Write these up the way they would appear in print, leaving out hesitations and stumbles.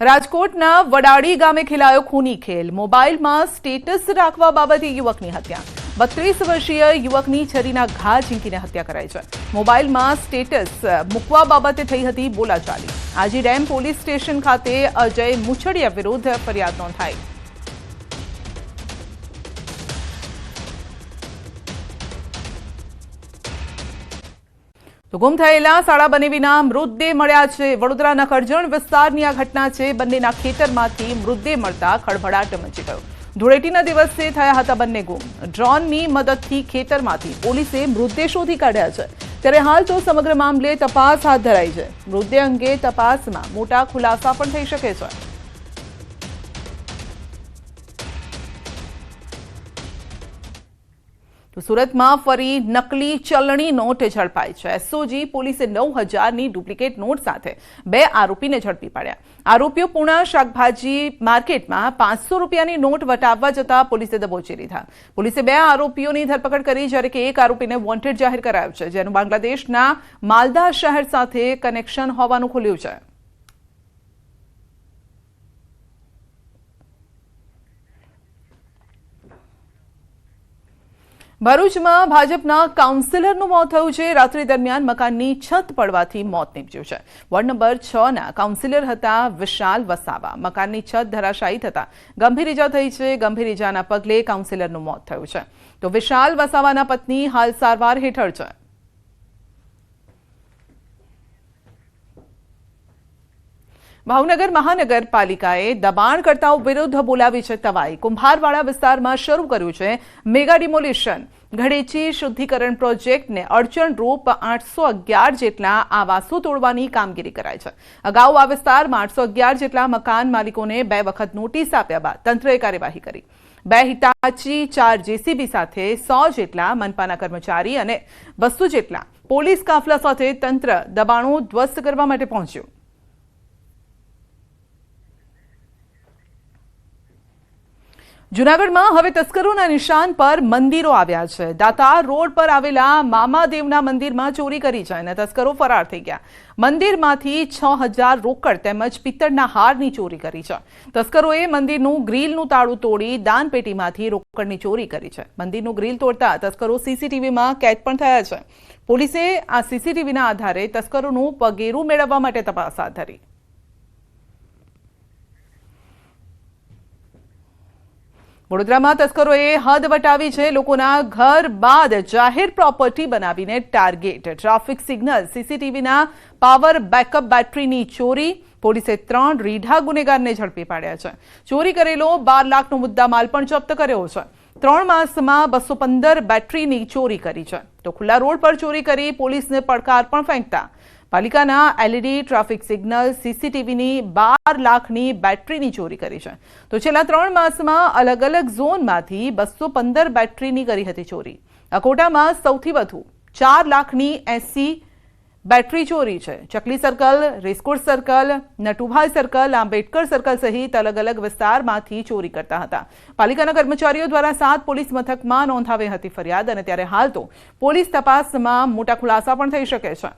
રાજકોટના વડાડી ગામે ખેલાયો ખૂની ખેલ। મોબાઈલમાં સ્ટેટસ રાખવા બાબતે યુવકની હત્યા। 32 વર્ષીય યુવકની છરીના ઘા ઝીંકીને હત્યા કરાઈ છે। મોબાઈલમાં સ્ટેટસ મૂકવા બાબતે થઈ હતી બોલાચાલી। આજી ડેમ પોલીસ સ્ટેશન ખાતે અજય મુછડિયા વિરુદ્ધ ફરિયાદ નોંધાઈ। તો ગુમ થયેલા શાળા બનેવીના મૃતદેહ મળ્યા છે। વડોદરાના કરજણ વિસ્તારની આ ઘટના છે। બંનેના ખેતરમાંથી મૃતદેહ મળતા ખળભળાટ મચી ગયો। ધૂળેટીના દિવસે થયા હતા બંને ગુમ। ડ્રોનની મદદથી ખેતરમાંથી પોલીસે મૃતદેહ શોધી કાઢ્યા છે। ત્યારે હાલ તો સમગ્ર મામલે તપાસ હાથ ધરાઈ છે। મૃતદેહ અંગે તપાસમાં મોટા ખુલાસા પણ થઈ શકે છે। તો સુરતમાં ફરી નકલી ચલણી નોટ ઝડપાઈ છે। એસઓજી પોલીસે 9,000ની ડુપ્લિકેટ નોટ સાથે 2 આરોપીને ઝડપી પાડ્યા। આરોપીઓ પૂણા શાકભાજી માર્કેટમાં 500 રૂપિયાની નોટ વટાવવા જતા પોલીસે દબોચી લીધા। પોલીસે 2 આરોપીઓની ધરપકડ કરી, જ્યારે કે 1 આરોપીને વોન્ટેડ જાહેર કરાયો છે, જેનું બાંગ્લાદેશના માલદા શહેર સાથે કનેક્શન હોવાનું ખુલ્યું છે। ભરૂચમાં ભાજપના કાઉન્સિલરનું મોત થયું છે। રાત્રિ દરમિયાન મકાનની છત પડવાથી મોત નીપજ્યું છે। વોર્ડ નંબર 6ના કાઉન્સિલર હતા વિશાલ વસાવા। મકાનની છત ધરાશાયી થતા ગંભીર ઇજા થઈ છે। ગંભીર ઇજાના પગલે કાઉન્સિલરનું મોત થયું છે। તો વિશાલ વસાવાના પત્ની હાલ સારવાર હેઠળ છે। ભાવનગર મહાનગરપાલિકાએ દબાણકર્તાઓ વિરુદ્ધ બોલાવી છે તવાઈ। કુંભારવાડા વિસ્તારમાં શરૂ કર્યું છે મેગા ડિમોલિશન। ઘડેચી શુદ્ધિકરણ પ્રોજેક્ટને અડચણરૂપ 811 જેટલા આવાસો તોડવાની કામગીરી કરાઈ છે। અગાઉ આ વિસ્તારમાં 811 જેટલા મકાન માલિકોને 2 વખત નોટિસ આપ્યા બાદ તંત્રએ કાર્યવાહી કરી। 2 હિટાચી, 4 જેસીબી સાથે 100 જેટલા મનપાના કર્મચારી અને 200 જેટલા પોલીસ કાફલા સાથે તંત્ર દબાણો ધ્વસ્ત કરવા માટે પહોંચ્યું। જૂનાગઢમાં હવે તસ્કરોના નિશાન પર મંદિરો આવ્યા છે। દાતાર રોડ પર આવેલા મામાદેવના મંદિરમાં ચોરી કરી છે અને તસ્કરો ફરાર થઈ ગયા। મંદિરમાંથી 6,000 રોકડ તેમજ પિત્તળના હારની ચોરી કરી છે। તસ્કરોએ મંદિરનું ગ્રીલનું તાળું તોડી દાનપેટીમાંથી રોકડની ચોરી કરી છે। મંદિરનું ગ્રીલ તોડતા તસ્કરો સીસીટીવીમાં કેદ પણ થયા છે। પોલીસે આ સીસીટીવીના આધારે તસ્કરોનું પગેરું મેળવવા માટે તપાસ હાથ ધરી। વડોદરામાં તસ્કરોએ હદ વટાવી છે। લોકોના ઘર બાદ જાહેર પ્રોપર્ટી બનાવીને ટાર્ગેટ। ટ્રાફિક સિગ્નલ, સીસીટીવીના પાવર બેકઅપ બેટરીની ચોરી। પોલીસે 3 રીઢા ગુનેગારને ઝડપી પાડ્યા છે। ચોરી કરેલો 12 લાખનો મુદ્દામાલ પણ જપ્ત કર્યો છે। 3 માસમાં 215 બેટરીની ચોરી કરી છે। તો ખુલ્લા રોડ પર ચોરી કરી પોલીસને પડકાર પણ ફેંકતા પાલિકાના એલઈડી, ટ્રાફિક સિગ્નલ, સીસીટીવીની 12 લાખની બેટરીની ચોરી કરી છે। તો છેલ્લા 3 માસમાં અલગ અલગ ઝોનમાંથી 215 બેટરીની કરી હતી ચોરી। અકોટામાં સૌથી વધુ 4 લાખની 80 બેટરી ચોરી છે। ચકલી circle, racecourse circle, Natubhai circle, Ambedkar circle સહિત અલગ અલગ વિસ્તારમાંથી ચોરી કરતા હતા। પાલિકાના કર્મચારીઓ દ્વારા 7 પોલીસ મથકમાં નોંધાવી હતી ફરિયાદ, અને ત્યારે હાલ તો પોલીસ તપાસમાં મોટા ખુલાસા પણ થઈ શકે છે।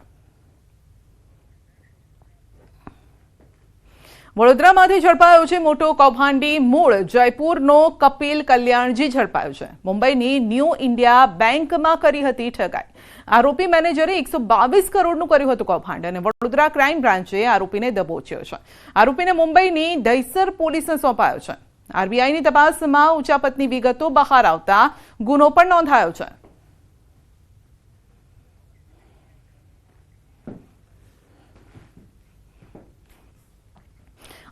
વડોદરામાંથી ઝડપાયો છે મોટો કૌભાંડી। મૂળ જયપુરનો કપિલ કલ્યાણજી ઝડપાયો છે। મુંબઈની ન્યૂ ઇન્ડિયા બેંકમાં કરી હતી ઠગાઈ। આરોપી મેનેજરે 122 કરોડનું કર્યું હતું કૌભાંડ, અને વડોદરા ક્રાઇમ બ્રાન્ચે આરોપીને દબોચ્યો છે। આરોપીને મુંબઈની દહીસર પોલીસને સોંપાયો છે। આરબીઆઈની તપાસમાં ઉચાપતની વિગતો બહાર આવતા ગુનો પણ નોંધાયો છે।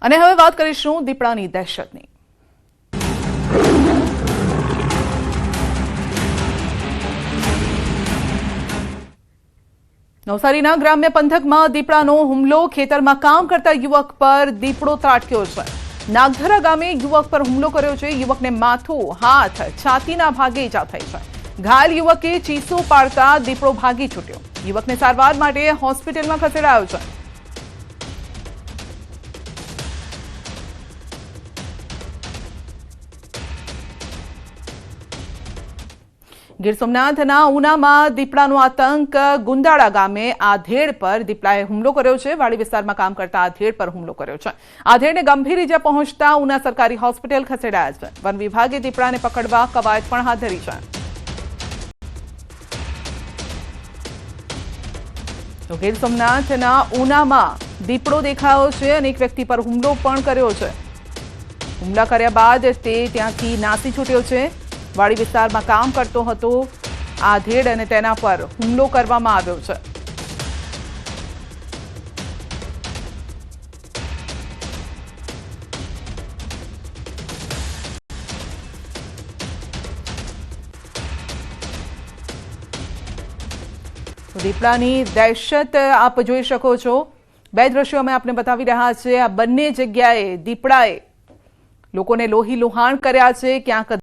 અને હવે વાત કરીશું દીપડાની દહેશતની। નવસારીના ગ્રામ્ય પંથકમાં દીપડાનો હુમલો। ખેતરમાં કામ કરતા યુવક પર દીપડો ત્રાટક્યો છે। નાગધરા ગામે યુવક પર હુમલો કર્યો છે। યુવકને માથું, હાથ, છાતીના ભાગે ઈજા થઈ છે। ઘાયલ યુવકે ચીસો પાડતા દીપડો ભાગી છૂટ્યો। યુવકને સારવાર માટે હોસ્પિટલમાં ખસેડાયો છે। ગીર સોમનાથના ઉનામાં દીપડાનો આતંક ગુંદાળા ગામે આધેડ પર દીપડાએ હુમલો કર્યો છે। વાડી વિસ્તારમાં કામ કરતા આધેડ પર હુમલો કર્યો છે। આધેડને ગંભીર ઈજા પહોંચતા ઉના સરકારી હોસ્પિટલ ખસેડાયા છે। વન વિભાગે દીપડાને પકડવા કવાયત પણ હાથ ધરી છે। તો ગીર સોમનાથના ઉનામાં દીપડો દેખાયો છે અને એક વ્યક્તિ પર હુમલો પણ કર્યો છે। હુમલા કર્યા બાદ તે ત્યાંથી નાસી છૂટ્યો છે। વાડી વિસ્તારમાં કામ કરતો હતો આધેડ અને તેના પર હુમલો કરવામાં આવ્યો છે। દીપડાની દહેશત આપ જોઈ શકો છો। બે દ્રશ્યો અમે આપને બતાવી રહ્યા છે। આ બંને જગ્યાએ દીપડાએ લોકોને લોહી લુહાણ કર્યા છે। ક્યાંક